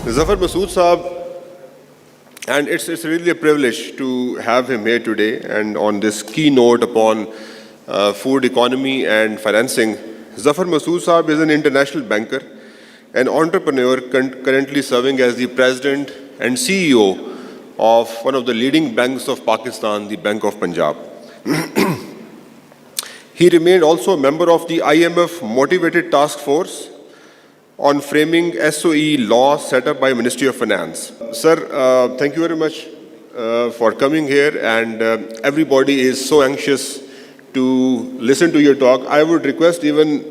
Zafar Masud Saab, and it's really a privilege to have him here today and on this keynote upon food economy and financing. Zafar Masud Saab is an international banker, an entrepreneur currently serving as the president and CEO of one of the leading banks of Pakistan, the Bank of Punjab. He remained also a member of the IMF Motivated Task Force on framing SOE law set up by Ministry of Finance. Sir, thank you very much for coming here, and everybody is so anxious to listen to your talk. I would request even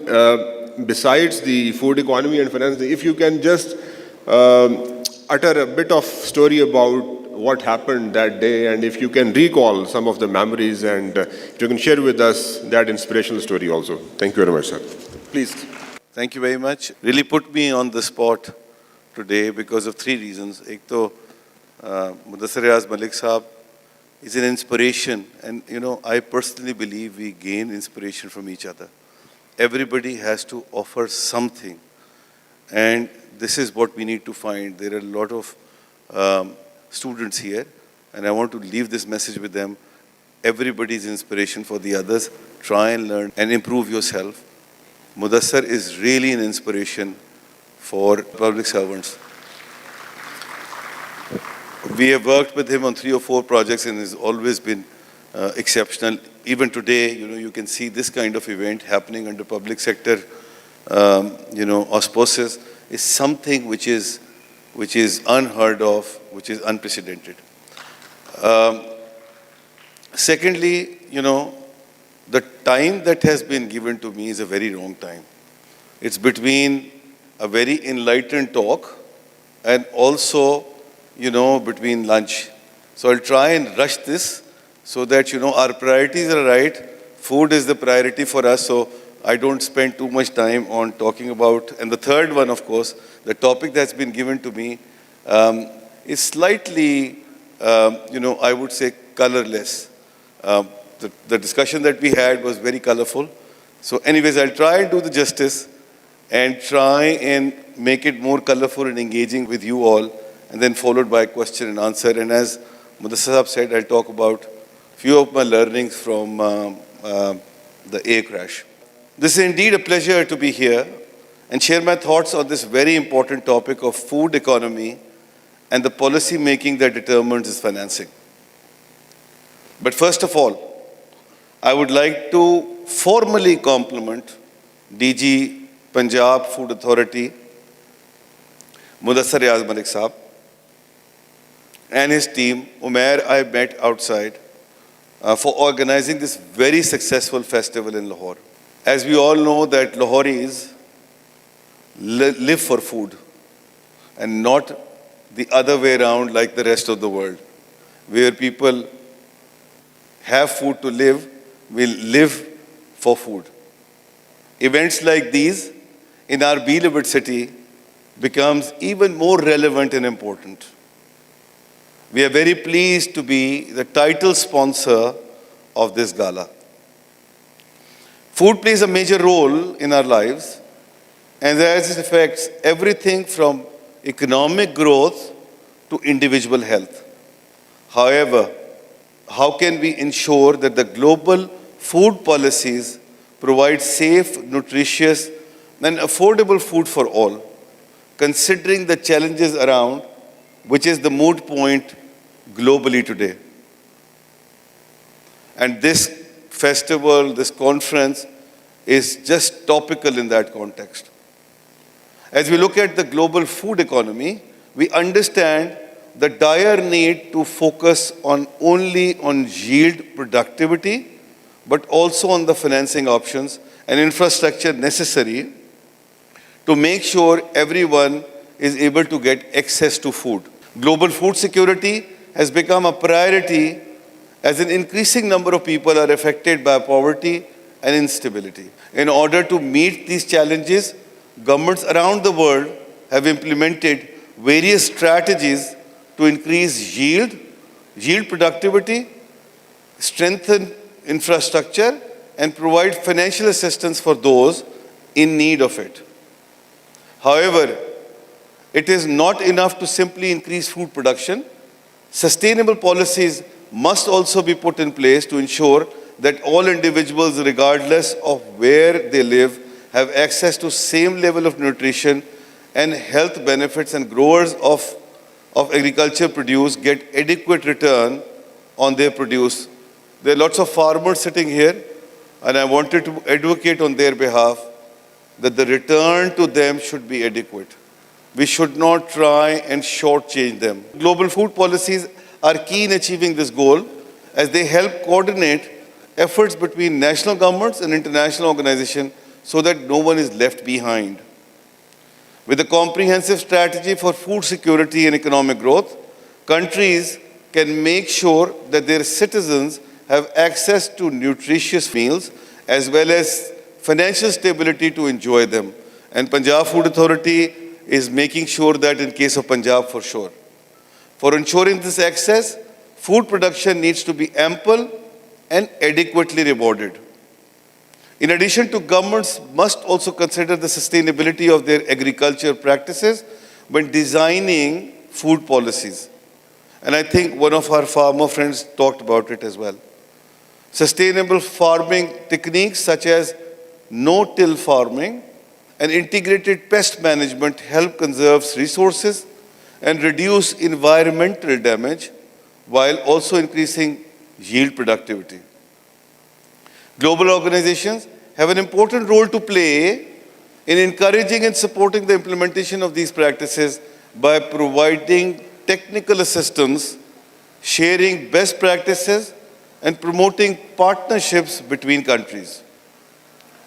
besides the food economy and finance, if you can just utter a bit of story about what happened that day, and if you can recall some of the memories, and if you can share with us that inspirational story also. Thank you very much, sir. Please. Thank you very much. Really put me on the spot today because of three reasons. Ek to Mudassar Riaz Malik Saab is an inspiration, and I personally believe we gain inspiration from each other. Everybody has to offer something, and this is what we need to find. There are a lot of students here, and I want to leave this message with them. Everybody is inspiration for the others. Try and learn and improve yourself. Mudassar is really an inspiration for public servants. We have worked with him on 3 or 4 projects, and he's always been exceptional. Even today, you can see this kind of event happening under public sector, auspices is something which is unheard of, which is unprecedented. Secondly, the time that has been given to me is a very wrong time. It's between a very enlightened talk and also, between lunch. So I'll try and rush this so that, our priorities are right. Food is the priority for us, so I don't spend too much time on talking about. And the third one, of course, the topic that's been given to me is slightly, I would say colorless. The discussion that we had was very colorful. So anyways, I'll try and do the justice and try and make it more colorful and engaging with you all, and then followed by question and answer. And as Mudassar said, I'll talk about a few of my learnings from the air crash. This is indeed a pleasure to be here and share my thoughts on this very important topic of food economy and the policy making that determines its financing. But first of all, I would like to formally compliment DG Punjab Food Authority, Mudassar Riaz Malik Saab, and his team, Umair I met outside, for organizing this very successful festival in Lahore. As we all know that Lahoris live for food and not the other way around like the rest of the world, where people have food to live, will live for food. Events like these in our beloved city becomes even more relevant and important. We are very pleased to be the title sponsor of this gala. Food plays a major role in our lives, and as it affects everything from economic growth to individual health. However, how can we ensure that the global food policies provide safe, nutritious, and affordable food for all, considering the challenges around, which is the moot point globally today? And this festival, this conference, is just topical in that context. As we look at the global food economy, we understand the dire need to focus only on yield productivity, but also on the financing options and infrastructure necessary to make sure everyone is able to get access to food. Global food security has become a priority as an increasing number of people are affected by poverty and instability. In order to meet these challenges, governments around the world have implemented various strategies to increase yield productivity, strengthen infrastructure, and provide financial assistance for those in need of it. However, It is not enough to simply increase food production. Sustainable policies must also be put in place to ensure that all individuals, regardless of where they live, have access to same level of nutrition and health benefits, and growers of agriculture produce get adequate return on their produce. There are lots of farmers sitting here, and I wanted to advocate on their behalf that the return to them should be adequate. We should not try and shortchange them. Global food policies are key in achieving this goal, as they help coordinate efforts between national governments and international organizations so that no one is left behind. With a comprehensive strategy for food security and economic growth, countries can make sure that their citizens have access to nutritious meals as well as financial stability to enjoy them. And Punjab Food Authority is making sure that in case of Punjab for sure. For ensuring this access, food production needs to be ample and adequately rewarded. In addition to, governments must also consider the sustainability of their agriculture practices when designing food policies. And I think one of our farmer friends talked about it as well. Sustainable farming techniques such as no-till farming and integrated pest management help conserve resources and reduce environmental damage while also increasing yield productivity. Global organizations have an important role to play in encouraging and supporting the implementation of these practices by providing technical assistance, sharing best practices, and promoting partnerships between countries.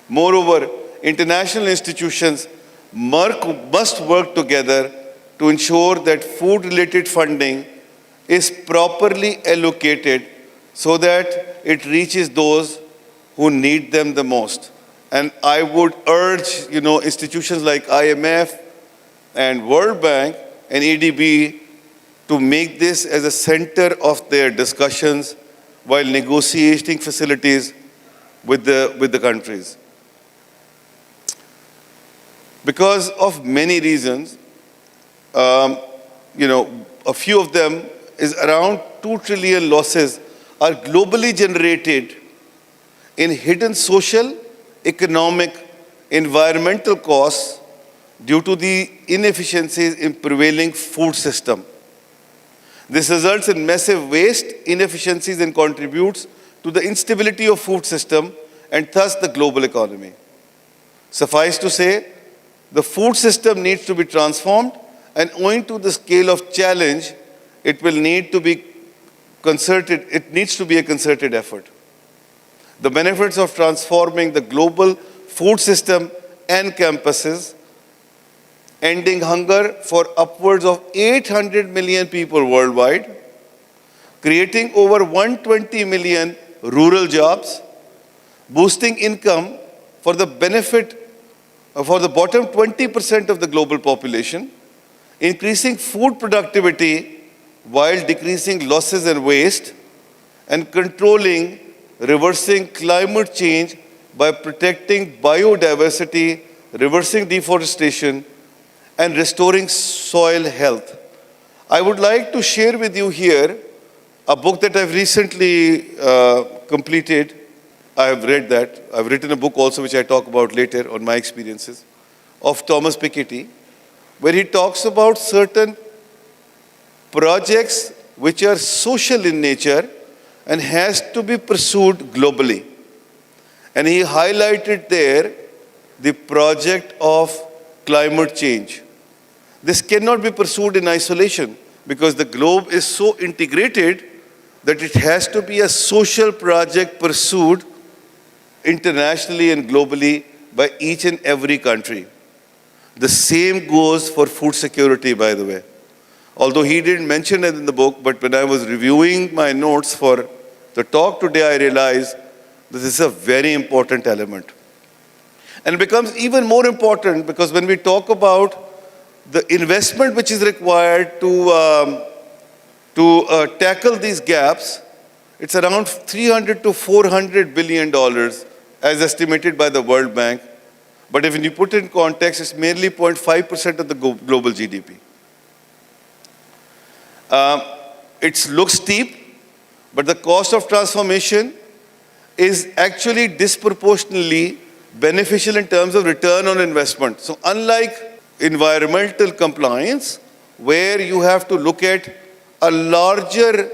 Moreover, international institutions must work together to ensure that food-related funding is properly allocated so that it reaches those who need them the most. And I would urge, institutions like IMF and World Bank and EDB to make this as a center of their discussions while negotiating facilities with the countries. Because of many reasons, a few of them is around 2 trillion losses are globally generated in hidden social, economic, environmental costs due to the inefficiencies in prevailing food system. This results in massive waste, inefficiencies, and contributes to the instability of food system and thus the global economy. Suffice to say, the food system needs to be transformed, and owing to the scale of challenge, it needs to be a concerted effort. The benefits of transforming the global food system and campuses, ending hunger for upwards of 800 million people worldwide, creating over 120 million rural jobs, boosting income for the bottom 20% of the global population, increasing food productivity while decreasing losses and waste, and reversing climate change by protecting biodiversity, reversing deforestation, and restoring soil health. I would like to share with you here a book that I've recently completed. I have read that. I've written a book also, which I talk about later on my experiences, of Thomas Piketty, where he talks about certain projects which are social in nature and has to be pursued globally. And he highlighted there the project of climate change. This cannot be pursued in isolation because the globe is so integrated that it has to be a social project pursued internationally and globally by each and every country. The same goes for food security, by the way. Although he didn't mention it in the book, but when I was reviewing my notes for the talk today, I realized this is a very important element. And it becomes even more important because when we talk about the investment which is required to tackle these gaps, it's around $300 to $400 billion as estimated by the World Bank, But if you put it in context, it's merely 0.5% of the global GDP. It looks steep, but the cost of transformation is actually disproportionately beneficial in terms of return on investment. So unlike environmental compliance, where you have to look at a larger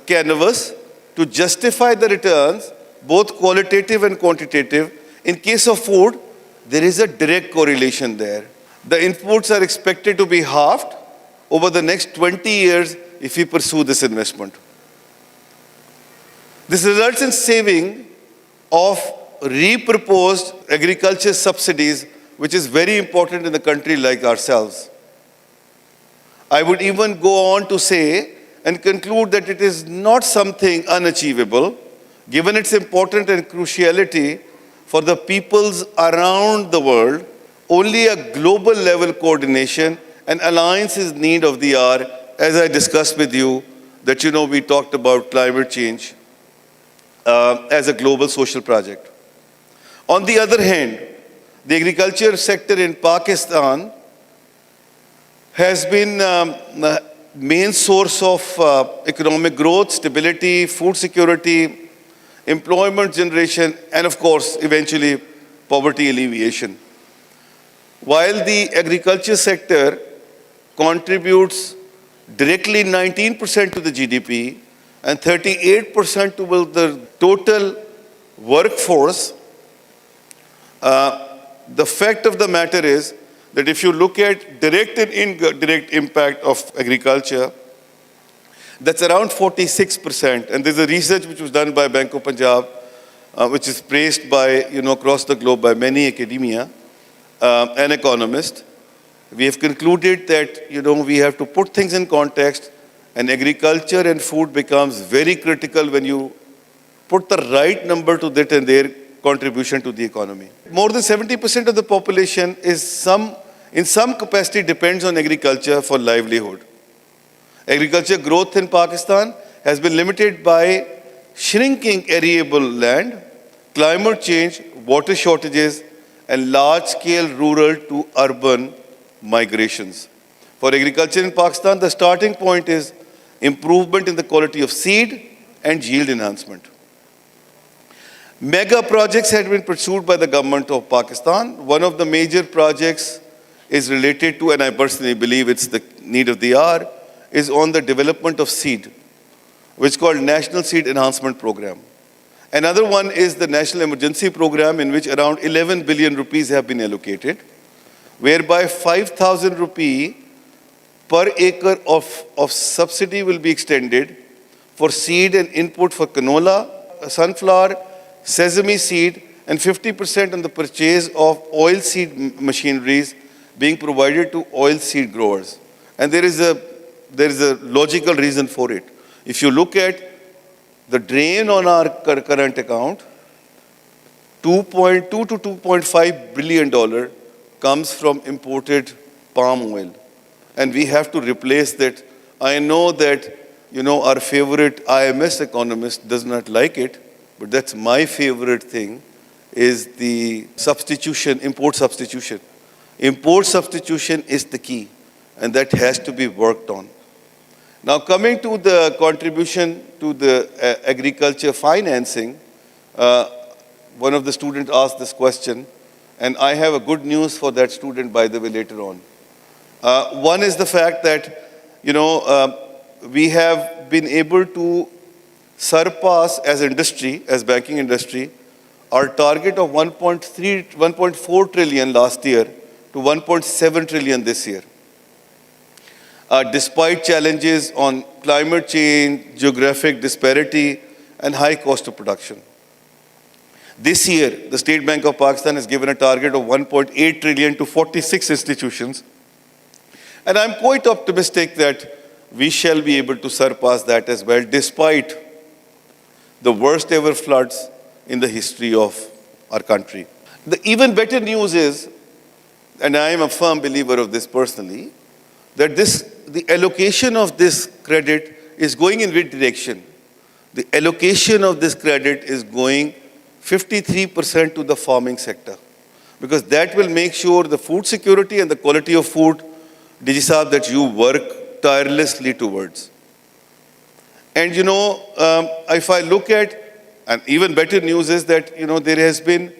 canvas to justify the returns, both qualitative and quantitative, in case of food, there is a direct correlation there. The inputs are expected to be halved over the next 20 years if we pursue this investment. This results in saving of repurposed agriculture subsidies, which is very important in a country like ourselves. I would even go on to say and conclude that it is not something unachievable, given its importance and cruciality for the peoples around the world. Only a global level coordination and alliance is need of the hour, as I discussed with you, that we talked about climate change as a global social project. On the other hand, the agriculture sector in Pakistan has been the main source of economic growth, stability, food security, employment generation, and of course, eventually, poverty alleviation. While the agriculture sector contributes directly 19% to the GDP and 38% to the total workforce, the fact of the matter is that if you look at direct and indirect impact of agriculture, that's around 46%. And there's a research which was done by Bank of Punjab, which is praised by, across the globe by many academia and economists. We have concluded that, we have to put things in context, and agriculture and food becomes very critical when you put the right number to that and their contribution to the economy. More than 70% of the population in some capacity depends on agriculture for livelihood. Agriculture growth in Pakistan has been limited by shrinking arable land, climate change, water shortages, and large-scale rural to urban migrations. For agriculture in Pakistan, the starting point is improvement in the quality of seed and yield enhancement. Mega projects have been pursued by the government of Pakistan. One of the major projects is related to, and I personally believe it's the need of the hour, is on the development of seed, which is called National Seed Enhancement Program. Another one is the National Emergency Program, in which around 11 billion rupees have been allocated, whereby 5,000 rupee per acre of subsidy will be extended for seed and input for canola, sunflower, sesame seed, and 50% on the purchase of oil seed machineries being provided to oil seed growers. And there is a logical reason for it. If you look at the drain on our current account, $2.2 to $2.5 billion comes from imported palm oil. And we have to replace that. I know that, our favorite IMS economist does not like it, but that's my favorite thing, is the substitution, import substitution. Import substitution is the key, and that has to be worked on. Now, coming to the contribution to the agriculture financing, one of the students asked this question, and I have a good news for that student, by the way, later on. One is the fact that, we have been able to surpass as industry, as banking industry, our target of 1.4 trillion last year to 1.7 trillion this year. Despite challenges on climate change, geographic disparity, and high cost of production. This year, the State Bank of Pakistan has given a target of 1.8 trillion to 46 institutions. And I'm quite optimistic that we shall be able to surpass that as well, despite the worst ever floods in the history of our country. The even better news is, and I am a firm believer of this personally, that the allocation of this credit is going in which direction? The allocation of this credit is going 53% to the farming sector, because that will make sure the food security and the quality of food, DG Saab, that you work tirelessly towards. And if I look at, and even better news is that there has been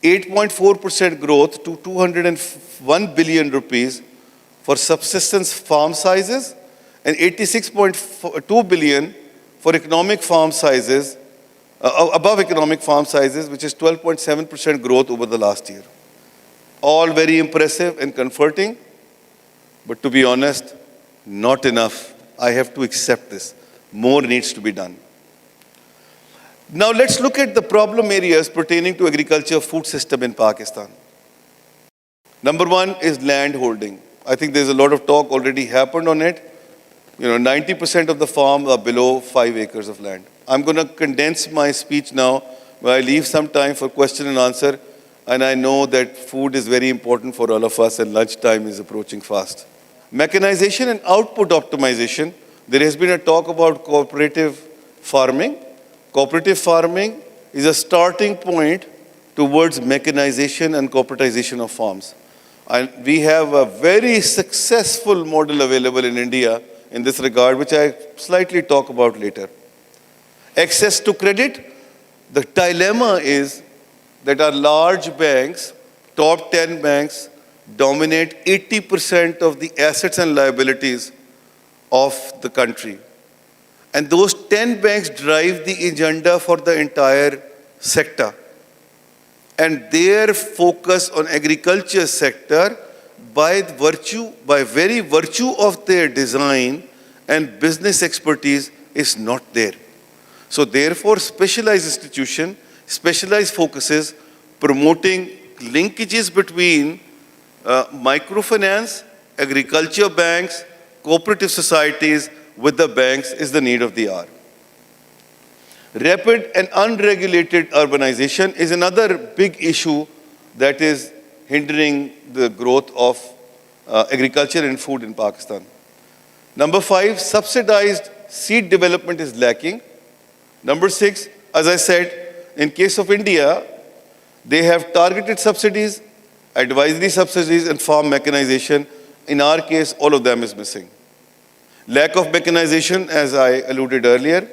8.4% growth to 201 billion rupees for subsistence farm sizes and 86.2 billion for economic farm sizes, above economic farm sizes, which is 12.7% growth over the last year. All very impressive and comforting, but to be honest, not enough. I have to accept this. More needs to be done. Now let's look at the problem areas pertaining to agriculture food system in Pakistan. Number one is land holding. I think there's a lot of talk already happened on it. 90% of the farms are below 5 acres of land. I'm going to condense my speech now, but I leave some time for question and answer. And I know that food is very important for all of us and lunchtime is approaching fast. Mechanization and output optimization. There has been a talk about cooperative farming. Cooperative farming is a starting point towards mechanization and corporatization of farms. And we have a very successful model available in India in this regard, which I slightly talk about later. Access to credit. The dilemma is that our large banks, top 10 banks, dominate 80% of the assets and liabilities of the country. And those 10 banks drive the agenda for the entire sector. And their focus on agriculture sector, by very virtue of their design and business expertise, is not there. So therefore, specialized institution, specialized focuses, promoting linkages between microfinance, agriculture banks, cooperative societies with the banks is the need of the hour. Rapid and unregulated urbanization is another big issue that is hindering the growth of agriculture and food in Pakistan. Number 5, subsidized seed development is lacking. Number 6, as I said, in case of India, they have targeted subsidies, advisory subsidies, and farm mechanization. In our case, all of them is missing. Lack of mechanization, as I alluded earlier.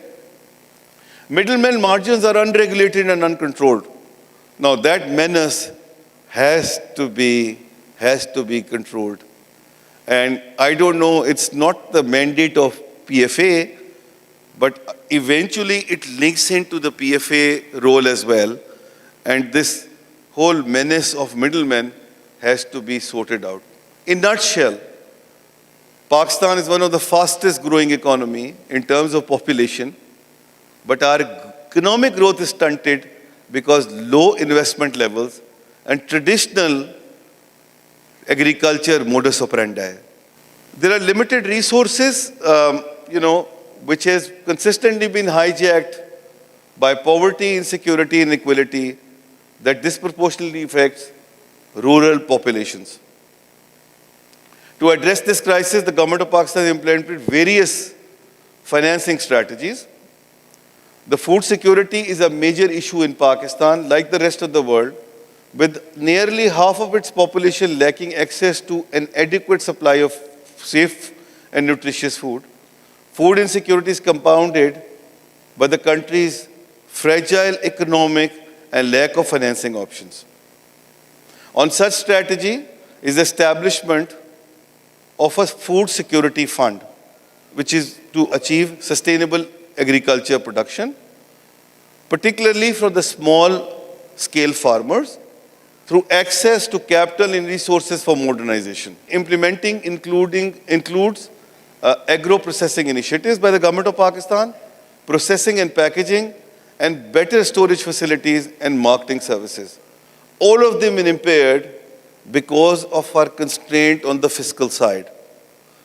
Middlemen margins are unregulated and uncontrolled. Now that menace has to be controlled. And I don't know, it's not the mandate of PFA, but eventually it links into the PFA role as well. And this whole menace of middlemen has to be sorted out. In a nutshell, Pakistan is one of the fastest growing economy in terms of population, but our economic growth is stunted because low investment levels and traditional agriculture modus operandi. There are limited resources, which has consistently been hijacked by poverty, insecurity, and inequality that disproportionately affects rural populations. To address this crisis, the government of Pakistan has implemented various financing strategies. The food security is a major issue in Pakistan, like the rest of the world, with nearly half of its population lacking access to an adequate supply of safe and nutritious food. Food insecurity is compounded by the country's fragile economic and lack of financing options. On such strategy is the establishment of a food security fund, which is to achieve sustainable agriculture production, particularly for the small-scale farmers, through access to capital and resources for modernization. Implementing includes agro-processing initiatives by the government of Pakistan, processing and packaging, and better storage facilities and marketing services. All of them are impaired because of our constraint on the fiscal side.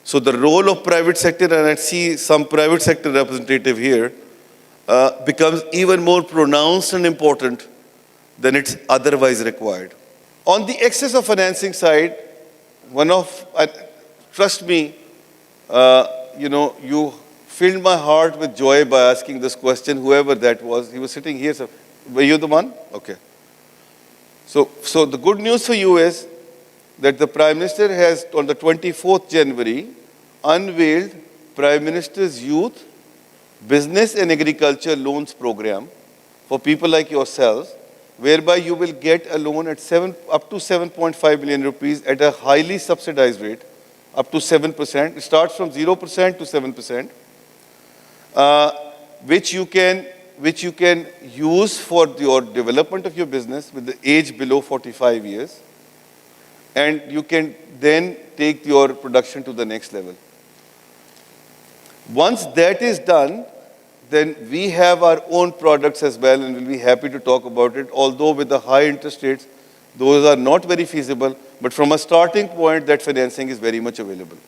So the role of private sector, and I see some private sector representative here, becomes even more pronounced and important than it's otherwise required. On the excess of financing side, trust me, you filled my heart with joy by asking this question, whoever that was. He was sitting here. So, were you the one? Okay. So the good news for you is that the Prime Minister has, on the 24th January, unveiled Prime Minister's Youth Business and Agriculture Loans Program for people like yourselves, whereby you will get a loan at up to 7.5 million rupees at a highly subsidized rate, up to 7%. It starts from 0% to 7%, which you can use for your development of your business with the age below 45 years. And you can then take your production to the next level. Once that is done, then we have our own products as well, and we'll be happy to talk about it. Although with the high interest rates, those are not very feasible, but from a starting point, that financing is very much available.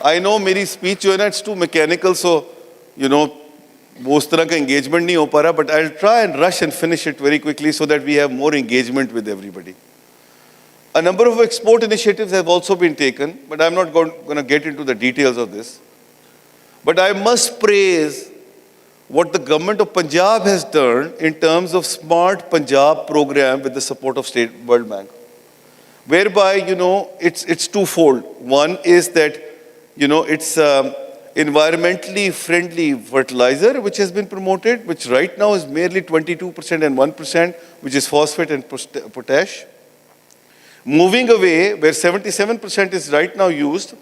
I know my speech, it's too mechanical, so, वो उस तरह का engagement नहीं हो पा रहा, but I'll try and rush and finish it very quickly so that we have more engagement with everybody. A number of export initiatives have also been taken, but I'm not going to get into the details of this. But I must praise what the government of Punjab has done in terms of Smart Punjab program with the support of State World Bank, whereby, it's twofold. One is that, it's environmentally friendly fertilizer, which has been promoted, which right now is merely 22% and 1%, which is phosphate and potash. Moving away, where 77% is right now used,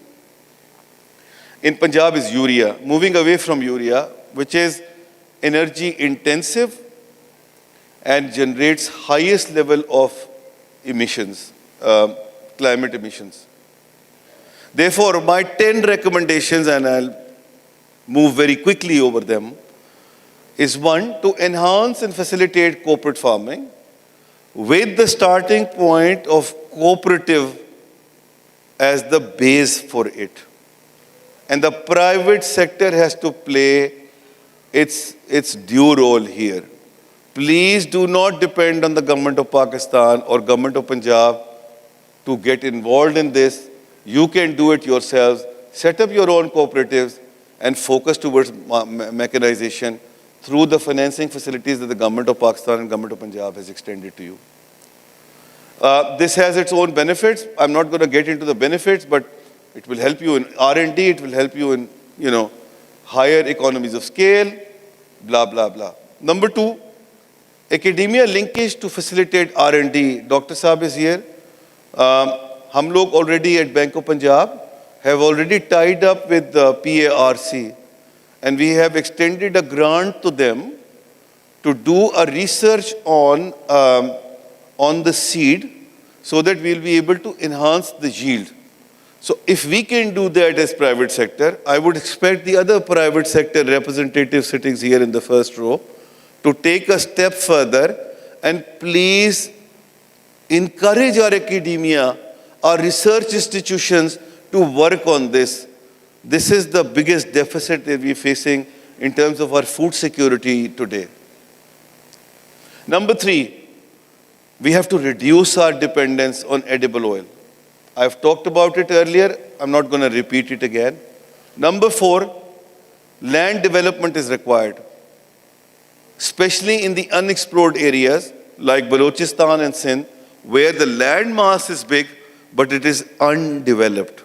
in Punjab is urea. Moving away from urea, which is energy intensive and generates highest level of emissions, climate emissions. Therefore, my 10 recommendations, and I'll move very quickly over them, is one, to enhance and facilitate corporate farming with the starting point of cooperative as the base for it. And the private sector has to play its due role here. Please do not depend on the government of Pakistan or government of Punjab to get involved in this. You can do it yourselves. Set up your own cooperatives and focus towards mechanization through the financing facilities that the government of Pakistan and government of Punjab has extended to you. This has its own benefits. I'm not going to get into the benefits, but it will help you in R&D, it will help you in, higher economies of scale, blah, blah, blah. Number two, academia linkage to facilitate R&D. Dr. Saab is here. Hum log already at Bank of Punjab have already tied up with the PARC, and we have extended a grant to them to do a research on the seed so that we'll be able to enhance the yield. So if we can do that as private sector, I would expect the other private sector representatives sitting here in the first row to take a step further and please encourage our academia, our research institutions to work on this. This is the biggest deficit that we're facing in terms of our food security today. Number three, we have to reduce our dependence on edible oil. I've talked about it earlier. I'm not going to repeat it again. Number four, land development is required, especially in the unexplored areas like Balochistan and Sindh, where the land mass is big, but it is undeveloped.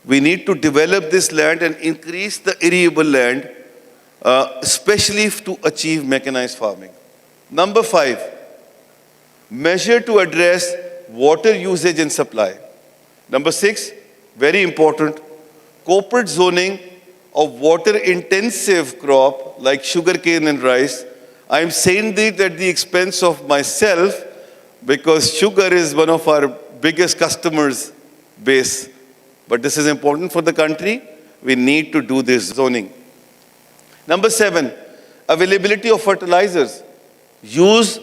We need to develop this land and increase the arable land, especially to achieve mechanized farming. Number five, measure to address water usage and supply. Number six, very important, corporate zoning of water-intensive crop like sugarcane and rice. I'm saying this at the expense of myself because sugar is one of our biggest customers base. But this is important for the country. We need to do this zoning. Number seven, availability of fertilizers. Use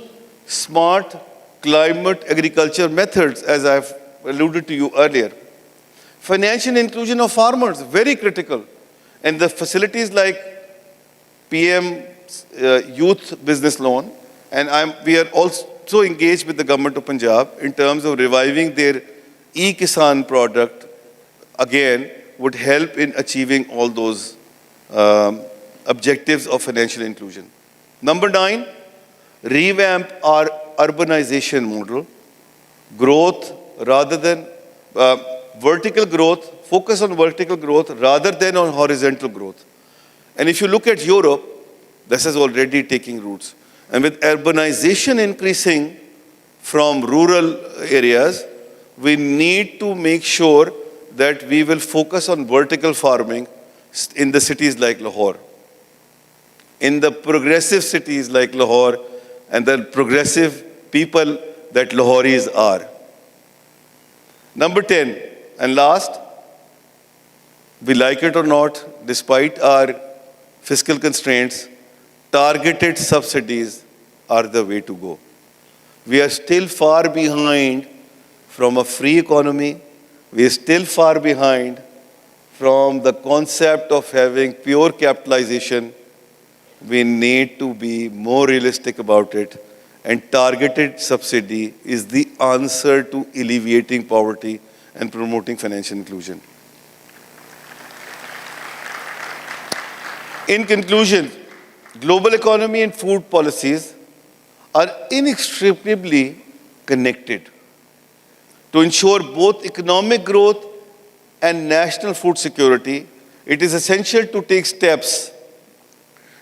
smart climate agriculture methods, as I've alluded to you earlier. Financial inclusion of farmers, very critical. And the facilities like PM Youth Business Loan, and we are also engaged with the government of Punjab in terms of reviving their e-Kisan product, again, would help in achieving all those objectives of financial inclusion. Number nine, revamp our urbanization model, growth rather than vertical growth, focus on vertical growth rather than on horizontal growth. And if you look at Europe, this is already taking roots. And with urbanization increasing from rural areas, we need to make sure that we will focus on vertical farming in the cities like Lahore, in the progressive cities like Lahore, and the progressive people that Lahoris are. Number 10, and last, we like it or not, despite our fiscal constraints, targeted subsidies are the way to go. We are still far behind from a free economy. We are still far behind from the concept of having pure capitalization. We need to be more realistic about it. And targeted subsidy is the answer to alleviating poverty and promoting financial inclusion. In conclusion, global economy and food policies are inextricably connected. To ensure both economic growth and national food security, it is essential to take steps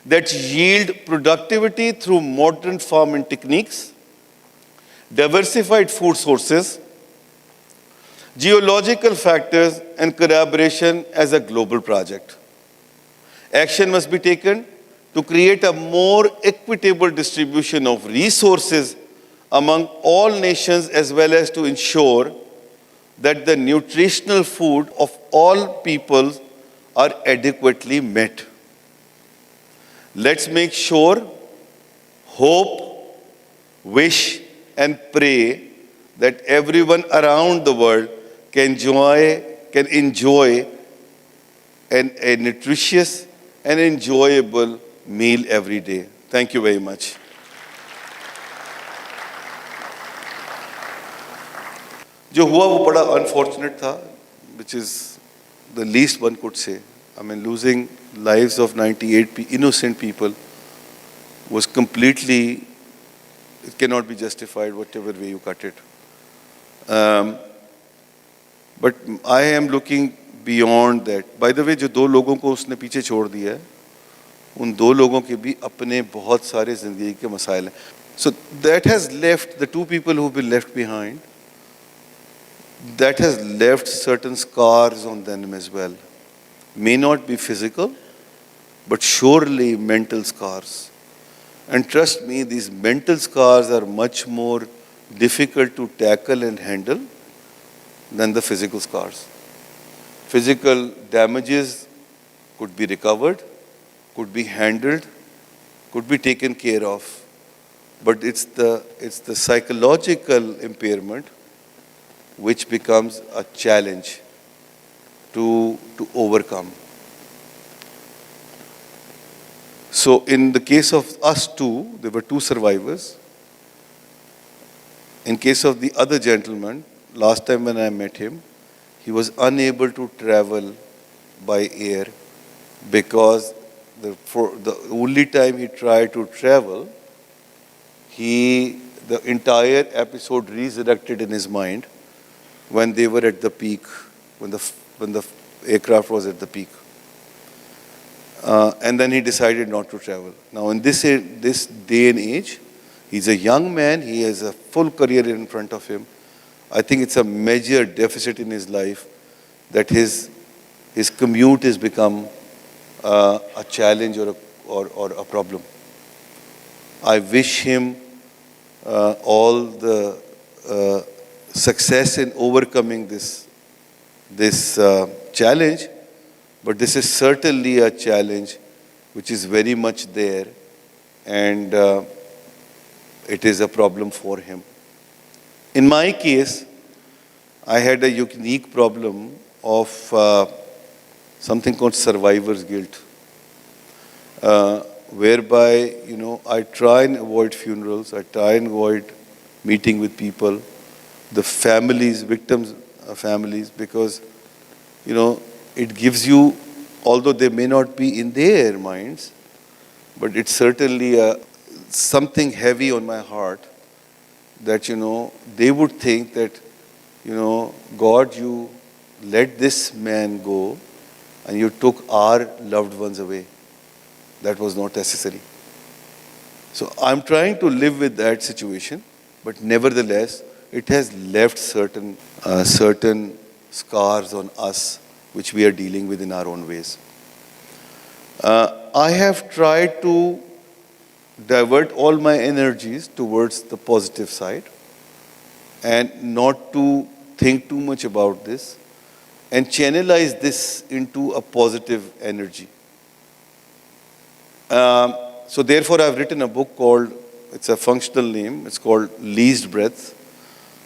that yield productivity through modern farming techniques, diversified food sources, geological factors, and collaboration as a global project. Action must be taken to create a more equitable distribution of resources among all nations, as well as to ensure that the nutritional food of all peoples are adequately met. Let's make sure, hope, wish, and pray that everyone around the world can enjoy a nutritious and enjoyable meal every day. Thank you very much. जो हुआ वो बड़ा unfortunate था, which is the least one could say. I mean, losing lives of 98 innocent people was completely, it cannot be justified whatever way you cut it. But I am looking beyond that. By the way, जो दो लोगों को उसने पीछे छोड़ दिया है, उन दो लोगों के भी अपने बहुत सारे ज़िंदगी के मसाइल हैं. So that has left, the two people who've been left behind, that has left certain scars on them as well. May not be physical, but surely mental scars. And trust me, these mental scars are much more difficult to tackle and handle than the physical scars. Physical damages could be recovered, could be handled, could be taken care of. But it's the psychological impairment which becomes a challenge to overcome. So in the case of us two, there were two survivors. In case of the other gentleman, last time when I met him, he was unable to travel by air because for the only time he tried to travel, the entire episode resurrected in his mind when they were at the peak, when the aircraft was at the peak. And then he decided not to travel. Now in this day and age, he's a young man, he has a full career in front of him. I think it's a major deficit in his life that his commute has become a challenge or a problem. I wish him all the success in overcoming this challenge, but this is certainly a challenge which is very much there, and it is a problem for him. In my case, I had a unique problem of something called survivor's guilt, whereby, I try and avoid funerals, I try and avoid meeting with people, the families, victims' families, because, it gives you, although they may not be in their minds, but it's certainly something heavy on my heart that, they would think that, God, you let this man go and you took our loved ones away. That was not necessary. So I'm trying to live with that situation, but nevertheless, it has left certain scars on us, which we are dealing with in our own ways. I have tried to divert all my energies towards the positive side and not to think too much about this and channelize this into a positive energy. So therefore, I've written a book called, it's a functional name, it's called Least Breath.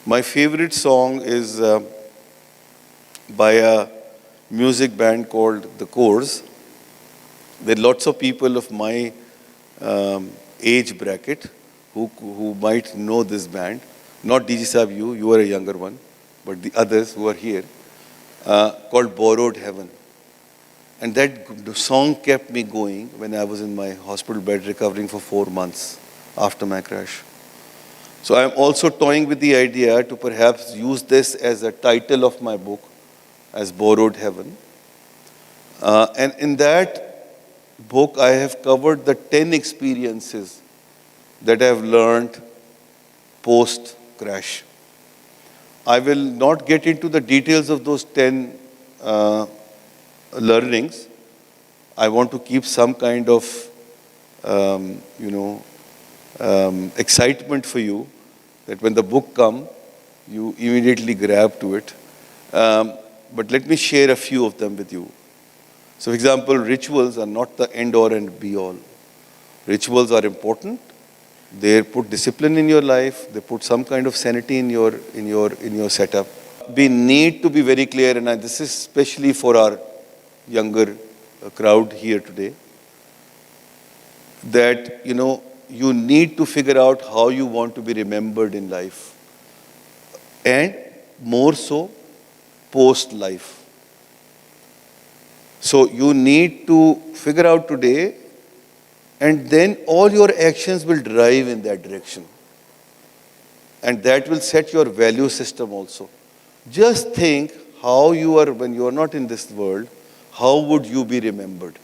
My favorite song is by a music band called The Coors. There are lots of people of my age bracket who might know this band. Not DJ Saab, you are a younger one, but the others who are here, called Borrowed Heaven. And that song kept me going when I was in my hospital bed recovering for 4 months after my crash. So I'm also toying with the idea to perhaps use this as a title of my book, as Borrowed Heaven. And in that book, I have covered the 10 experiences that I have learned post-crash. I will not get into the details of those 10 learnings. I want to keep some kind of, excitement for you, that when the book comes, you immediately grab to it. But let me share a few of them with you. So, for example, rituals are not the end or and be all. Rituals are important. They put discipline in your life. They put some kind of sanity in your setup. We need to be very clear, and this is especially for our younger crowd here today, that you need to figure out how you want to be remembered in life, and more so post life. So you need to figure out today, and then all your actions will drive in that direction. And that will set your value system also. Just think how you are when you are not in this world, how would you be remembered?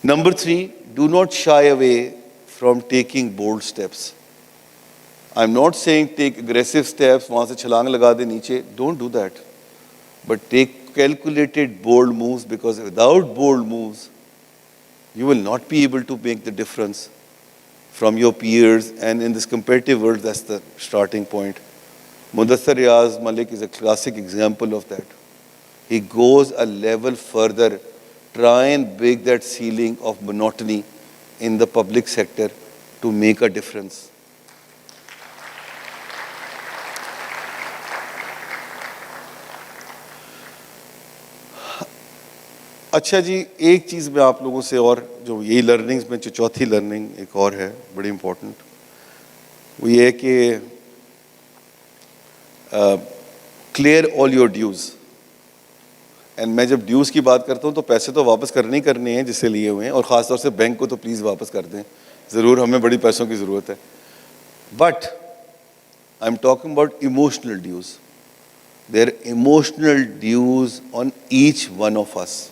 Number 3, do not shy away from taking bold steps. I'm not saying take aggressive steps, wahan se chhalang laga de niche, don't do that. But take calculated bold moves, because without bold moves, you will not be able to make the difference from your peers, and in this competitive world, that's the starting point. Mudassar, Riaz, Malik is a classic example of that. He goes a level further, try and break that ceiling of monotony in the public sector to make a difference. अच्छा जी, एक चीज़ मैं आप लोगों से और जो यही learnings में जो चौथी लर्निंग एक और है बड़ी इम्पोर्टेंट, वो ये है कि clear all your dues. And मैं जब ड्यूज़ की बात करता हूँ तो पैसे तो वापस करने ही करने हैं जिससे लिए हुए हैं, और ख़ासतौर से बैंक को तो प्लीज़ वापस कर दें, ज़रूर हमें बड़ी पैसों की ज़रूरत है. But I am talking about emotional dues. There emotional dues on each one of us.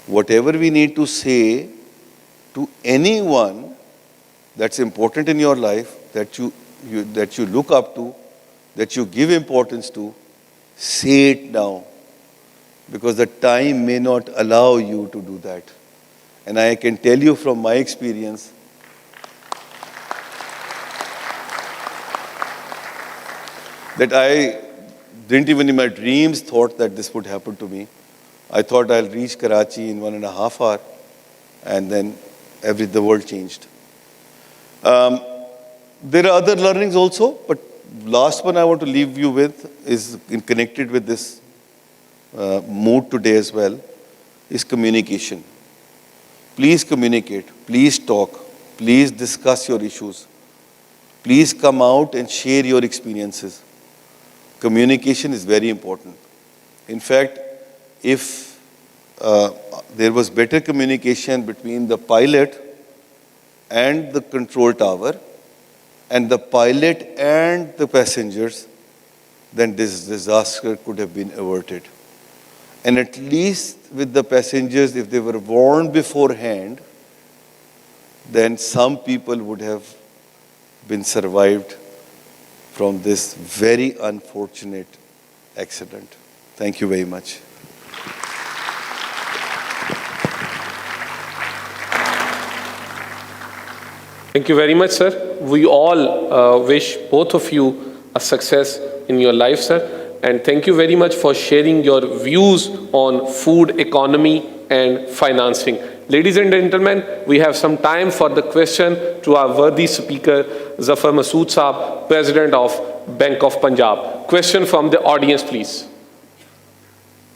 Whatever we need to say to anyone that's important in your life, that you look up to, that you give importance to, say it now, because the time may not allow you to do that. And I can tell you from my experience that I didn't even in my dreams thought that this would happen to me. I thought I'll reach Karachi in 1.5 hours, and then the world changed. There are other learnings also, but last one I want to leave you with is connected with this mood today as well, is communication. Please communicate, please talk, please discuss your issues. Please come out and share your experiences. Communication is very important. In fact, if there was better communication between the pilot and the control tower and the pilot and the passengers, then this disaster could have been averted. And at least with the passengers, if they were warned beforehand, then some people would have been survived from this very unfortunate accident. Thank you very much. Thank you very much, sir. We all wish both of you a success in your life, sir. And thank you very much for sharing your views on food economy and financing. Ladies and gentlemen, we have some time for the question to our worthy speaker, Zafar Masud Saab, President of Bank of Punjab. Question from the audience, please.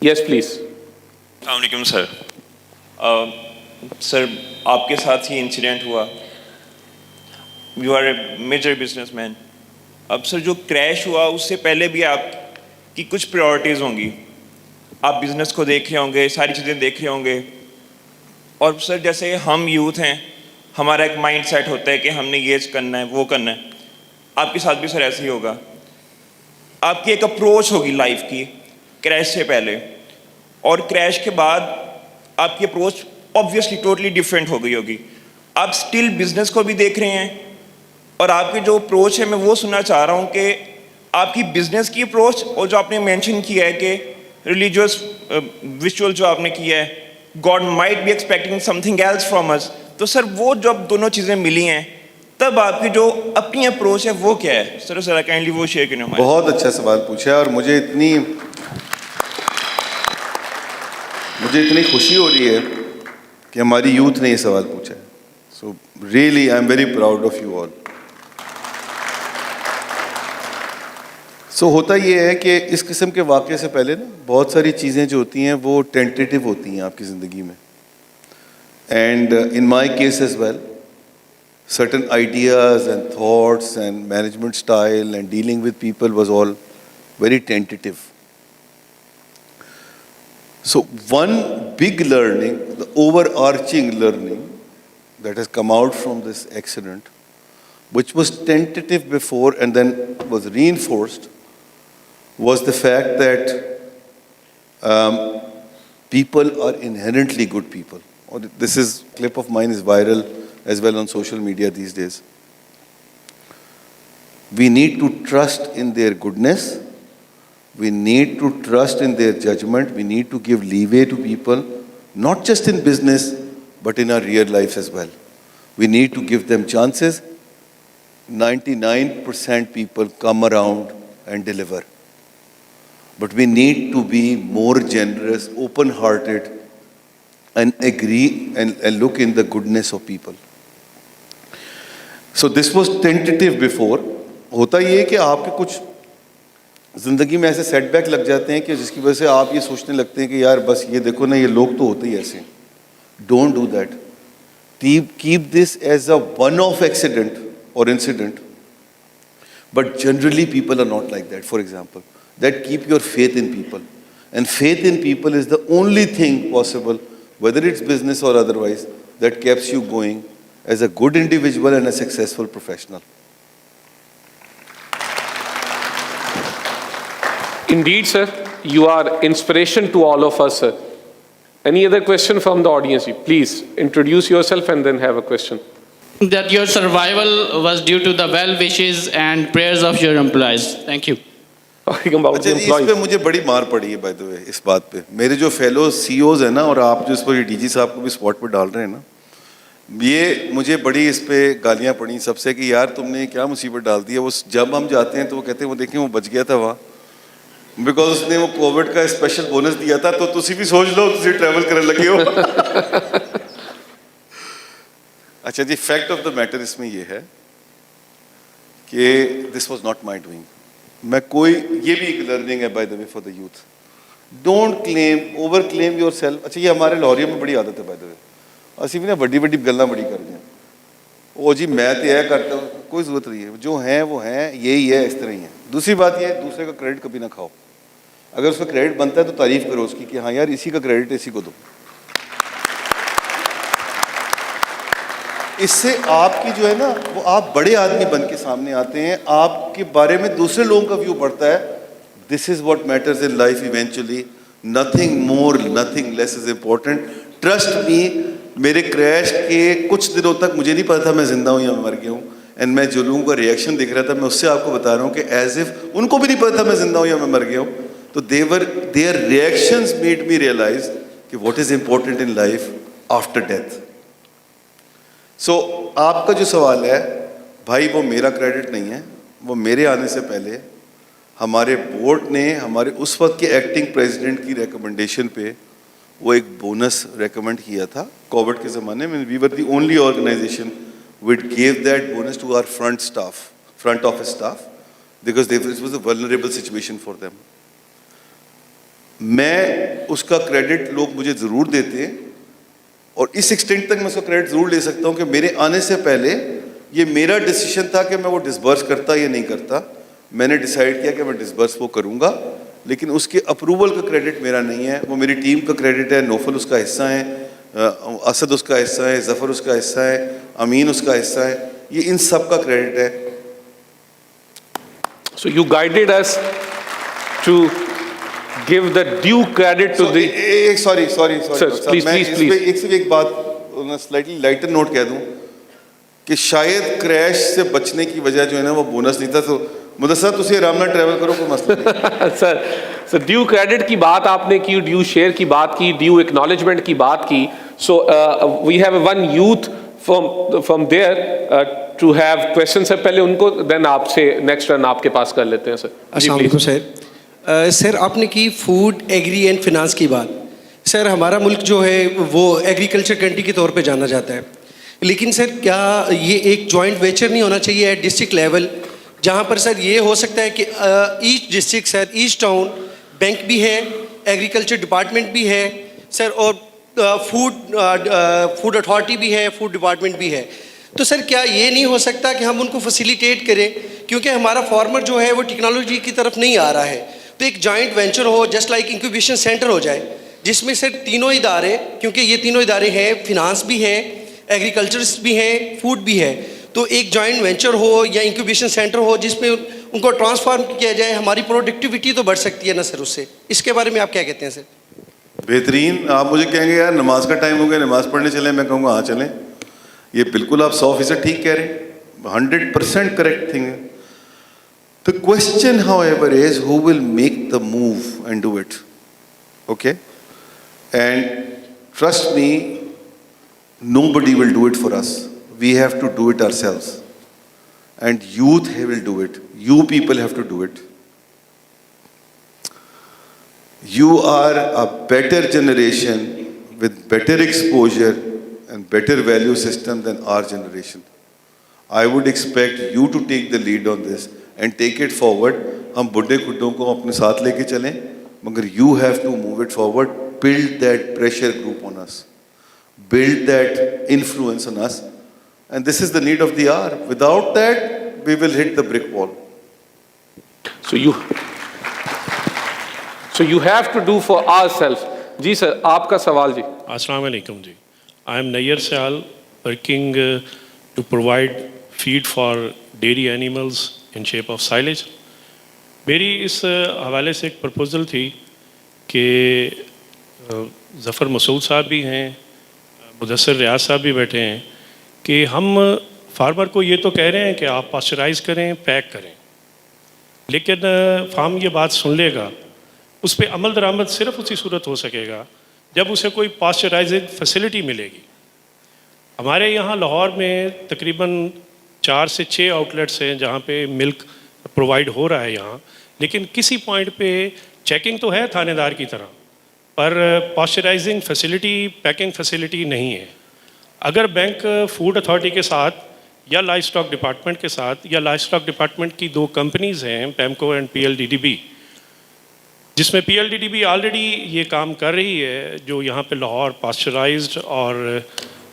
Yes, please. अस्सलाम वालेकुम sir. Sir, आपके साथ ही incident हुआ. You are a major businessman. अब sir जो crash हुआ उससे पहले भी आपकी कुछ प्रायोरिटीज़ होंगी. आप बिज़नेस को देख रहे होंगे, सारी चीज़ें देख रहे होंगे. और सर जैसे हम यूथ हैं, हमारा एक माइंड सेट होता है कि हमने ये करना है, वो करना है. आपके साथ भी सर ऐसे ही होगा. आपकी एक अप्रोच होगी लाइफ की क्रैश से पहले, और क्रैश के बाद आपकी अप्रोच ऑब्वियसली टोटली डिफरेंट हो गई होगी. आप स्टिल बिजनेस को भी देख रहे हैं, और आपकी जो अप्रोच है मैं वो सुनना चाह रहा हूँ कि आपकी बिजनेस की अप्रोच और जो आपने मेंशन किया है कि रिलीजियस विजुअल जो आपने किया है, God might be expecting something else from us. तो सर वो जब दोनों चीज़ें मिली हैं तब आपकी जो अपनी अप्रोच है वो क्या है? सर जरा काइंडली वो शेयर करें. बहुत अच्छा सवाल पूछा है, और मुझे इतनी खुशी हो रही है कि हमारी यूथ ने ये सवाल पूछा है. So really I am very proud of you all. So होता ये है कि इस किस्म के वाक़े से पहले ना बहुत सारी चीज़ें जो होती हैं वो टेंटेटिव होती हैं आपकी ज़िंदगी में. And in my case as well, certain ideas and thoughts and management style and dealing with people was all very tentative. So one big learning, the overarching learning that has come out from this accident, which was tentative before and then was reinforced, was the fact that people are inherently good people. Or this clip of mine is viral as well on social media these days. We need to trust in their goodness. We need to trust in their judgment. We need to give leeway to people, not just in business, but in our real lives as well. We need to give them chances. 99% people come around and deliver. But we need to be more generous, open-hearted, and agree and look in the goodness of people. So this was tentative before. होता ये है कि आपके कुछ ज़िंदगी में ऐसे setback लग जाते हैं कि जिसकी वजह से आप ये सोचने लगते हैं कि यार बस ये देखो ना, ये लोग तो होते ही ऐसे. Don't do that. Keep this as a one-off accident or incident. But generally people are not like that. For example, that keep your faith in people. And faith in people is the only thing possible, whether it's business or otherwise, that keeps you going as a good individual and a successful professional. Indeed, sir, you are inspiration to all of us, sir. Any other question from the audience? Please introduce yourself and then have a question. That your survival was due to the well wishes and prayers of your employees. Thank you. Talking about the इस employees. पे मुझे बड़ी मार पड़ी है, by the way, इस बात पे. मेरे जो फेलो CEOs हैं ना, और आप जो इस पर डीजी साहब को भी स्पॉट पर डाल रहे हैं ना, ये मुझे बड़ी इस पे गालियाँ पड़ी सबसे कि यार तुमने क्या मुसीबत डाल दी है. वो जब हम जाते हैं तो वो कहते हैं वो देखें वो बच गया था वहाँ, बिकॉज उसने वो कोविड का स्पेशल बोनस दिया था. तो तुसी भी सोच लो, तुसी ट्रैवल करने लगे हो. अच्छा जी, फैक्ट ऑफ द मैटर इसमें ये है कि this was not my doing. मैं कोई, ये भी एक लर्निंग है by the way for the youth. Don't claim, over claim your self. अच्छा, ये हमारे लाहौरियों में बड़ी आदत है बाय द वे. ਅਸੀਂ भी ना ਵੱਡੀ ਵੱਡੀ ਗੱਲਾਂ बड़ी करते हैं. वो जी मैं तो यह करता हूँ, कोई ज़रूरत नहीं है. जो हैं वो हैं, यही है, इस तरह ही है. दूसरी बात ये है, दूसरे का क्रेडिट कभी ना खाओ. अगर उसका क्रेडिट बनता है तो तारीफ़ करो उसकी कि हाँ यार इसी का क्रेडिट इसी को दो. इससे आपकी जो है ना वो आप बड़े आदमी बन के सामने आते हैं, आपके बारे में दूसरे लोगों का व्यू बढ़ता है. This is what matters in life eventually. Nothing more nothing less is important. Trust me, मेरे क्रैश के कुछ दिनों तक मुझे नहीं पता था मैं जिंदा हूँ या मर गया हूँ. एंड मैं जो लोगों का रिएक्शन दिख रहा था, मैं उससे आपको बता रहा हूँ कि एज इफ उनको भी नहीं पता था मैं जिंदा हूँ या मैं मर गया हूँ. तो their reactions made me realise कि what is important in life after death. So आपका जो सवाल है भाई, वो मेरा क्रेडिट नहीं है, वो मेरे आने से पहले हमारे बोर्ड ने हमारे उस वक्त के एक्टिंग प्रेसिडेंट की रिकमेंडेशन पे वो एक बोनस रेकमेंड किया था. कोविड के ज़माने में we were the only organisation which gave that bonus to our front office staff, because it was a vulnerable situation for them. मैं उसका क्रेडिट लोग मुझे ज़रूर देते हैं, और इस एक्सटेंट तक मैं उसका क्रेडिट ज़रूर ले सकता हूँ कि मेरे आने से पहले ये मेरा डिसीजन था कि मैं वो डिसबर्स करता या नहीं करता. मैंने डिसाइड किया कि मैं डिसबर्स वो करूँगा, लेकिन उसके अप्रूवल का क्रेडिट मेरा नहीं है, वो मेरी टीम का क्रेडिट है. नौफल उसका हिस्सा है, असद उसका हिस्सा है, जफर उसका हिस्सा है, अमीन उसका हिस्सा है. ये इन सब का क्रेडिट है. So you guided us to give the due credit to the. Sorry. Sir, please. एक बात स्लाइटली लाइटर नोट कह दूं कि शायद क्रैश से बचने की वजह जो है ना वो बोनस नहीं था. तो मुदस्सर तुसी आराम नाल ट्रैवल करो, कोई मसला नहीं. सर ड्यू क्रेडिट की बात आपने की, ड्यू शेयर की बात की, ड्यू एक्नॉलेजमेंट की बात की. So we have one youth from there to have question. Sir पहले उनको, देन आपसे नेक्स्ट रन आपके पास कर लेते हैं. सर अस्सलाम वालेकुम सर. सर आपने की फूड, एग्री एंड फिनांस की बात. सर हमारा मुल्क जो है वो एग्रीकल्चर कंट्री के तौर पे जाना जाता है, लेकिन सर क्या ये एक जॉइंट वेंचर नहीं होना चाहिए एट डिस्ट्रिक्ट लेवल, जहाँ पर सर ये हो सकता है कि each district sir, each town bank भी है, एग्रीकल्चर डिपार्टमेंट भी है सर, और फूड अथॉरिटी भी है, फूड डिपार्टमेंट भी है. तो सर क्या ये नहीं हो सकता कि हम उनको फैसिलिटेट करें, क्योंकि हमारा फार्मर जो है वो टेक्नोलॉजी की तरफ नहीं आ रहा है. तो एक जॉइंट वेंचर हो, जस्ट लाइक इंक्यूबेशन सेंटर हो जाए, जिसमें सर तीनों इदारे, क्योंकि ये तीनों इदारे हैं, फिनांस भी है, एग्रीकल्चर भी है, फूड भी है, तो एक जॉइंट वेंचर हो या इंक्यूबेशन सेंटर हो जिसमें उनको ट्रांसफॉर्म किया जाए. हमारी प्रोडक्टिविटी तो बढ़ सकती है ना सर उससे. इसके बारे में आप क्या कहते हैं सर? बेहतरीन. आप मुझे कहेंगे यार नमाज का टाइम हो गया, नमाज पढ़ने चलें, मैं कहूँगा हाँ चलें. ये बिल्कुल आप 100% ठीक कह रहे हैं, 100% करेक्ट थिंग है. The question however is who will make the move and do it. Okay? And trust me, nobody will do it for us. We have to do it ourselves. And youth will do it. You people have to do it. You are a better generation with better exposure and better value system than our generation. I would expect you to take the lead on this and take it forward. हम बुढ़े खुड्डों को अपने साथ लेके चलें, मगर you have to move it forward. Build that pressure group on us. Build that influence on us. And this is the need of the hour. Without that, we will hit the brick wall. So you have to do for ourselves. जी sir, आपका सवाल जी. अस्सलाम वालेकुम जी. I am Nayyar Syal, working to provide feed for dairy animals in shape of silage. मेरी इस हवाले से एक प्रपोज़ल थी कि ज़फ़र मसूद साहब भी हैं, मुदस्सर रियाज साहब भी बैठे हैं, कि हम फार्मर को ये तो कह रहे हैं कि आप पास्चराइज़ करें, पैक करें, लेकिन फार्म ये बात सुन लेगा, उस पर अमल दरामद सिर्फ उसी सूरत हो सकेगा जब उसे कोई पास्चराइजिंग फैसिलिटी मिलेगी. हमारे यहाँ लाहौर में तकरीबन 4 से 6 आउटलेट्स हैं जहाँ पे मिल्क प्रोवाइड हो रहा है यहाँ, लेकिन किसी पॉइंट पे चेकिंग तो है थानेदार की तरह, पर पास्चराइजिंग फैसिलिटी, पैकिंग फैसिलिटी नहीं है. अगर बैंक फूड अथॉरिटी के साथ या लाइफ स्टॉक डिपार्टमेंट के साथ, या लाइफ स्टॉक डिपार्टमेंट की 2 कंपनीज़ हैं, पैमको एंड PLDDB, जिसमें PLDDB ऑलरेडी ये काम कर रही है, जो यहाँ पे लाहौर पास्चराइज्ड और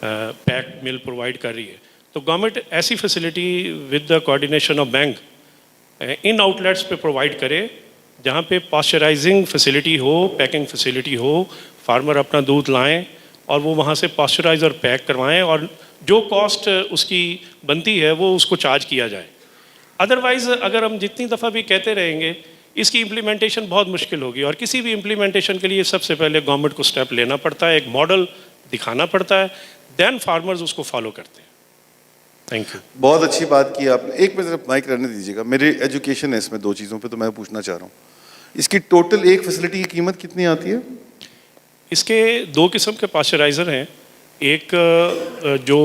पैक मिल प्रोवाइड कर रही है, तो गवर्नमेंट ऐसी facility with the coordination of bank in outlets पे प्रोवाइड करे जहाँ पे पास्चराइजिंग फैसिलिटी हो, पैकिंग फैसिलिटी हो, फार्मर अपना दूध लाएं और वो वहाँ से पास्चराइज और पैक करवाएं और जो कॉस्ट उसकी बनती है वो उसको चार्ज किया जाए। अदरवाइज़ अगर हम जितनी दफ़ा भी कहते रहेंगे इसकी इम्प्लीमेंटेशन बहुत मुश्किल होगी, और किसी भी इम्प्लीमेंटेशन के लिए सबसे पहले गवर्नमेंट को स्टेप लेना पड़ता है, एक मॉडल दिखाना पड़ता है, देन फार्मर्स उसको फॉलो करते हैं। Thank you. बहुत अच्छी बात की आपने। एक मिनट माइक रहने दीजिएगा, मेरी एजुकेशन है इसमें, दो चीज़ों पे तो मैं पूछना चाह रहा हूँ, इसकी टोटल एक फैसिलिटी की कीमत कितनी आती है? इसके दो किस्म के पास्चराइज़र हैं। एक जो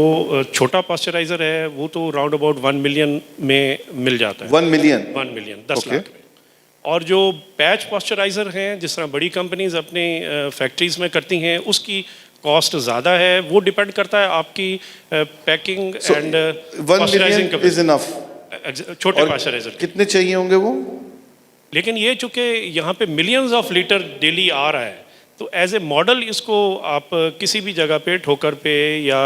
छोटा पास्चराइज़र है वो तो राउंड अबाउट 1 मिलियन में मिल जाता है। 1 मिलियन? 1 मिलियन 10 लाख में। और जो पैच पास्चराइज़र हैं जिस तरह बड़ी कंपनीज अपने फैक्ट्रीज़ में करती हैं उसकी कॉस्ट ज़्यादा है। वो डिपेंड करता है आपकी packing and 1 million is enough छोटे पास्चराइज़र। कितने चाहिए होंगे वो? लेकिन ये चूँकि यहाँ पे मिलियंस ऑफ लीटर डेली आ रहा है, तो एज ए मॉडल इसको आप किसी भी जगह पे, ठोकर पे या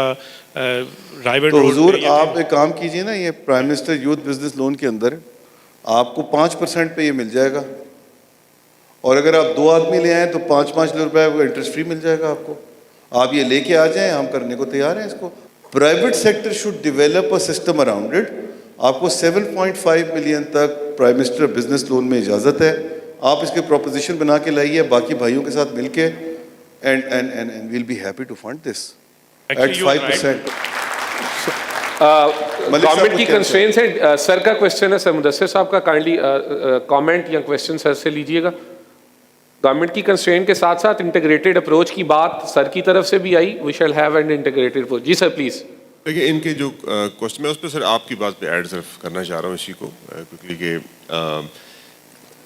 रायगढ़ तो रोड हुजूर पे आप एक काम कीजिए ना, ये prime minister youth business loan के अंदर आपको 5% पे ये मिल जाएगा, और अगर आप 2 आदमी ले आए तो 5-5 रुपए का इंटरेस्ट फ्री मिल जाएगा आपको। आप ये लेके आ जाएं, हम करने को तैयार हैं इसको। Private sector should develop a system around it. आपको 7.5 मिलियन तक प्राइम मिनिस्टर बिजनेस लोन में इजाज़त है। आप इसके प्रोपोजिशन बना के लाइए बाकी भाइयों के साथ मिलके, and we'll be happy to fund this at 5%। Government की कंस्ट्रेंट्स है। सर का क्वेश्चन है, सर मुदस्सिर साहब का, काइंडली कमेंट या क्वेश्चन सर से लीजिएगा। गवर्नमेंट की कंस्ट्रेंट के साथ साथ इंटीग्रेटेड अप्रोच की बात सर की तरफ से भी आई। We shall have an integrated approach. जी सर प्लीज़। देखिए, इनके जो क्वेश्चन, मैं उस पर सर आपकी बात पे ऐड सिर्फ करना चाह रहा हूँ इसी को क्विकली कि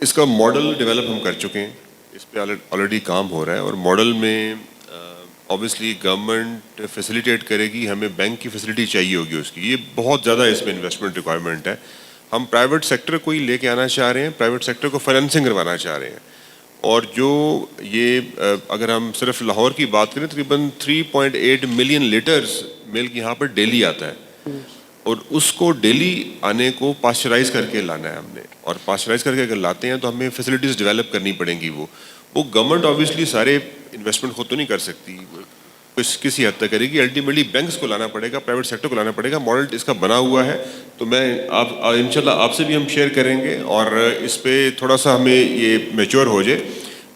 इसका मॉडल डेवलप हम कर चुके हैं, इस पे ऑलरेडी काम हो रहा है, और मॉडल में ऑब्वियसली गवर्नमेंट फैसिलिटेट करेगी, हमें बैंक की फैसिलिटी चाहिए होगी उसकी। ये बहुत ज़्यादा इसमें इन्वेस्टमेंट रिक्वायरमेंट है। हम प्राइवेट सेक्टर को ही लेके आना चाह रहे हैं, प्राइवेट सेक्टर को फाइनेंसिंग करवाना चाह रहे हैं। और जो ये अगर हम सिर्फ लाहौर की बात करें, तकरीबन 3.8 मिलियन लीटर्स मिल्क यहाँ पर डेली आता है, और उसको डेली आने को पास्चराइज करके लाना है हमने, और पास्चराइज करके अगर लाते हैं तो हमें फैसिलिटीज़ डेवलप करनी पड़ेंगी। वो गवर्नमेंट ऑब्वियसली सारे इन्वेस्टमेंट खुद तो नहीं कर सकती, किसी हद तक करेगी। अल्टीमेटली बैंक्स को लाना पड़ेगा, प्राइवेट सेक्टर को लाना पड़ेगा। मॉडल इसका बना हुआ है, तो मैं इंशाल्लाह आपसे भी हम शेयर करेंगे, और इस पर थोड़ा सा हमें ये मैच्योर हो जाए,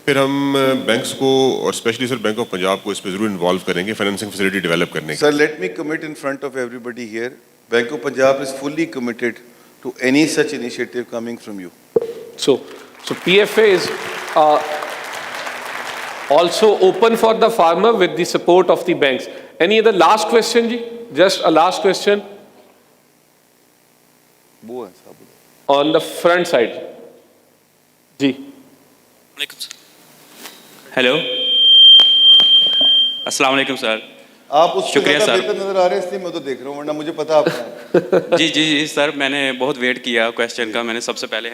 फिर हम बैंक्स को और specially sir bank of Punjab को इस पर ज़रूर इन्वॉल्व करेंगे फाइनेंसिंग फैसिलिटी डेवलप करने के। Sir let me commit in front of everybody here, bank of Punjab is fully committed to any such initiative coming from you. So PFA is also open for the farmer with the support of the banks. Any other last question, ji? Just a last question on the front side. Ji. Hello, अस्सलाम वालेकुम sir. आप उससे शुक्रिया ज़्यादा sir. बेहतर नजर आ रहे हैं, इसलिए मैं तो देख रहा हूँ, वरना मुझे पता आपका। जी जी जी सर, मैंने बहुत वेट किया क्वेश्चन का। मैंने सबसे पहले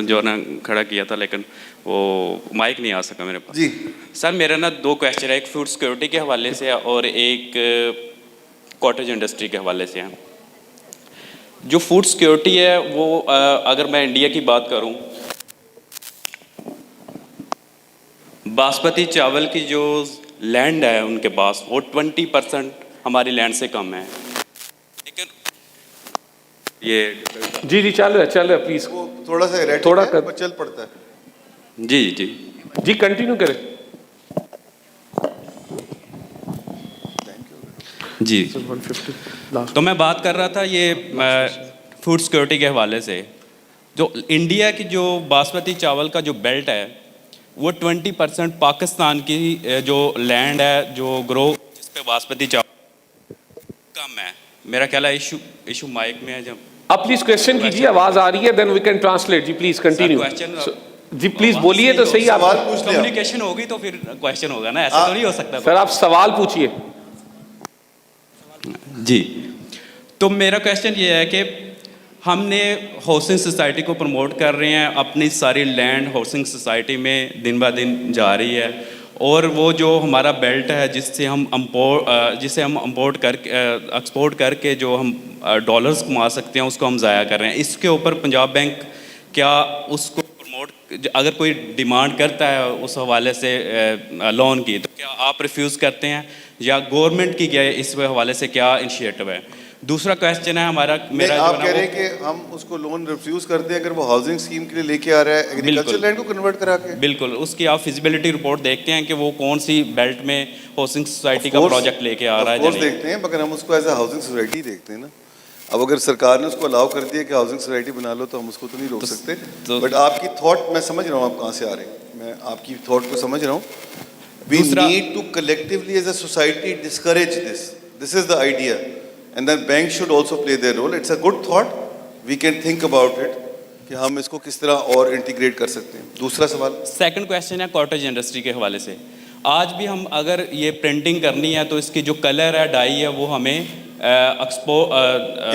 जो ना खड़ा किया था, लेकिन वो माइक नहीं आ सका मेरे पास। जी सर, मेरा ना 2 क्वेश्चन है, एक फूड सिक्योरिटी के हवाले से और एक कॉटेज इंडस्ट्री के हवाले से है। जो फूड सिक्योरिटी है वो अगर मैं इंडिया की बात करूँ, बासमती चावल की जो लैंड है उनके पास, वो 20% हमारी लैंड से कम है। लेकिन ये जी जी चल रहा है प्लीज। वो थोड़ा सा erratic थोड़ा है, कर। पर चल पड़ता है। जी जी जी कंटिन्यू करें। जी। तो मैं बात कर रहा था ये फूड सिक्योरिटी के हवाले से। जो इंडिया की जो बासमती चावल का जो बेल्ट है, वो 20% पाकिस्तान की जो लैंड है, जो ग्रो जिस पे बासमती चावल कम है। मेरा ख्याल है इशू माइक में है। जब आप प्लीज क्वेश्चन कीजिए, आवाज आ रही है, देन वी कैन ट्रांसलेट। जी प्लीज कंटिन्यू। जी प्लीज बोलिए तो सही। आप सवाल पूछ लिया। कम्युनिकेशन होगी तो फिर क्वेश्चन होगा ना, ऐसा तो नहीं हो सकता। सर आप सवाल पूछिए। जी, तो मेरा क्वेश्चन ये है कि हमने हाउसिंग सोसाइटी को प्रमोट कर रहे हैं, अपनी सारी लैंड हाउसिंग सोसाइटी में दिन ब दिन जा रही है, और वो जो हमारा बेल्ट है जिससे हम एक्सपोर्ट करके जो हम डॉलर्स कमा सकते हैं, उसको हम ज़ाया कर रहे हैं। इसके ऊपर पंजाब बैंक क्या उसको प्रमोट अगर कोई डिमांड करता है उस हवाले से लोन की, तो क्या आप रिफ्यूज़ करते हैं, या गवर्नमेंट की क्या इस हवाले से क्या इनिशिएटिव है? दूसरा क्वेश्चन है हमारा, मेरा आप जो कह रहे है हैं कि हम उसको लोन रिफ्यूज करते हैं अगर वो हाउसिंग स्कीम के लिए लेके आ रहा है एग्रीकल्चर लैंड को कन्वर्ट करा के? बिल्कुल, उसकी आप फिजिबिलिटी रिपोर्ट देखते हैं कि वो कौन सी बेल्ट में हाउसिंग सोसाइटी का प्रोजेक्ट लेके आ रहा है या नहीं? देखते हैं, मगर हम उसको एज ए हाउसिंग सोसाइटी देखते हैं ना। अब अगर सरकार ने उसको अलाउ कर दिया कि हाउसिंग सोसाइटी बना लो तो हम उसको तो नहीं रोक सकते। बट आपकी थॉट मैं समझ रहा हूँ, आप कहाँ से आ रहे हैं, मैं आपकी थॉट को समझ रहा हूँ। We need to collectively as a society discourage this, this is the idea, and then bank should also play their role. It's a good thought, we can think about it कि हम इसको किस तरह और इंटीग्रेट कर सकते हैं। दूसरा सवाल, सेकंड क्वेश्चन है कॉटेज इंडस्ट्री के हवाले से। आज भी हम अगर ये प्रिंटिंग करनी है तो इसकी जो कलर है, डाई है, वो हमें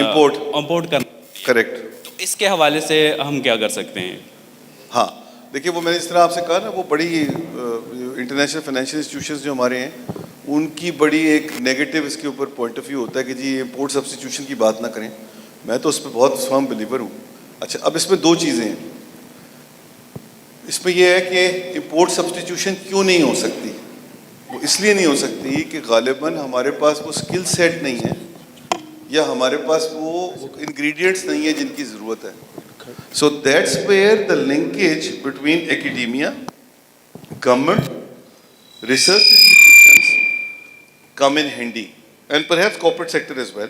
इंपोर्ट करना। करेक्ट। तो इसके हवाले से हम क्या कर सकते हैं? हाँ, देखिए वो मैंने इस तरह आपसे कहा ना, वो बड़ी इंटरनेशनल फाइनेंशियल इंस्टीट्यूशंस जो हमारे हैं उनकी बड़ी एक नेगेटिव इसके ऊपर पॉइंट ऑफ व्यू होता है कि जी इंपोर्ट सब्स्टिट्यूशन की बात ना करें। मैं तो उस पर बहुत फर्म बिलीवर हूँ। अच्छा, अब इसमें दो चीज़ें हैं। इसमें यह है कि इंपोर्ट सब्स्टिट्यूशन क्यों नहीं हो सकती। वो इसलिए नहीं हो सकती कि गालिबन हमारे पास वो स्किल सेट नहीं है या हमारे पास वो इंग्रेडिएंट्स नहीं है जिनकी ज़रूरत है। So that's where the linkage between academia, government, research institutions come in handy, and perhaps corporate sector as well,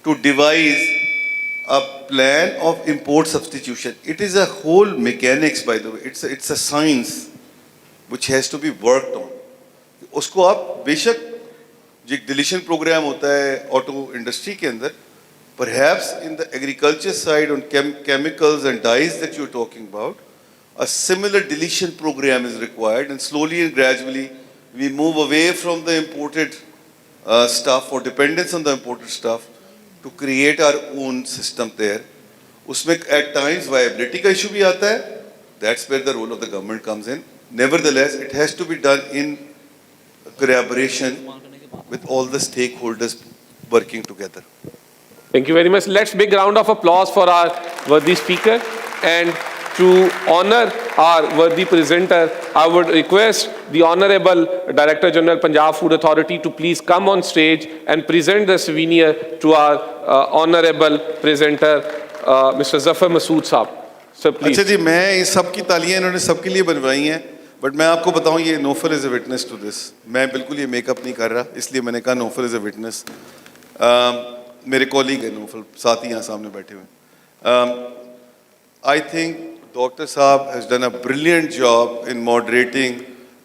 to devise a plan of import substitution. It is a whole mechanics, by the way. It's a science which has to be worked on. उसको आप बेशक जो एक deletion programme होता है auto industry के अंदर, perhaps in the agriculture side on chemicals and dyes that you're talking about, a similar deletion program is required, and slowly and gradually we move away from the imported stuff or dependence on the imported stuff to create our own system there. उसमें at times viability का issue भी आता है. That's where the role of the government comes in. Nevertheless, it has to be done in collaboration with all the stakeholders working together. Thank you very much. Let's big round of applause for our worthy speaker. And to honor our worthy presenter, I would request the Honorable Director General Punjab Food Authority to please come on stage and present the souvenir to our Honorable presenter, Mr. Zafar Masud Saab. Sir, please. अच्छा जी, मैं इस सब की तालियां इन्होंने सबके लिए बनवाई हैं, बट मैं आपको बताऊं ये Naufal is a witness to this. मैं बिल्कुल ये मेकअप नहीं कर रहा, इसलिए मैंने कहा नोफल इज़ अ विटनेस। मेरे कॉलीग है नोफल, साथ ही यहाँ सामने बैठे हुए। I think Dr. Saab has done a brilliant job in moderating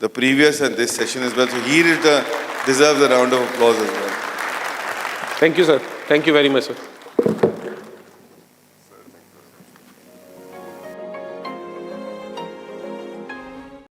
the previous and this session as well. So he deserves a round of applause as well. Thank you, sir. Thank you very much, sir.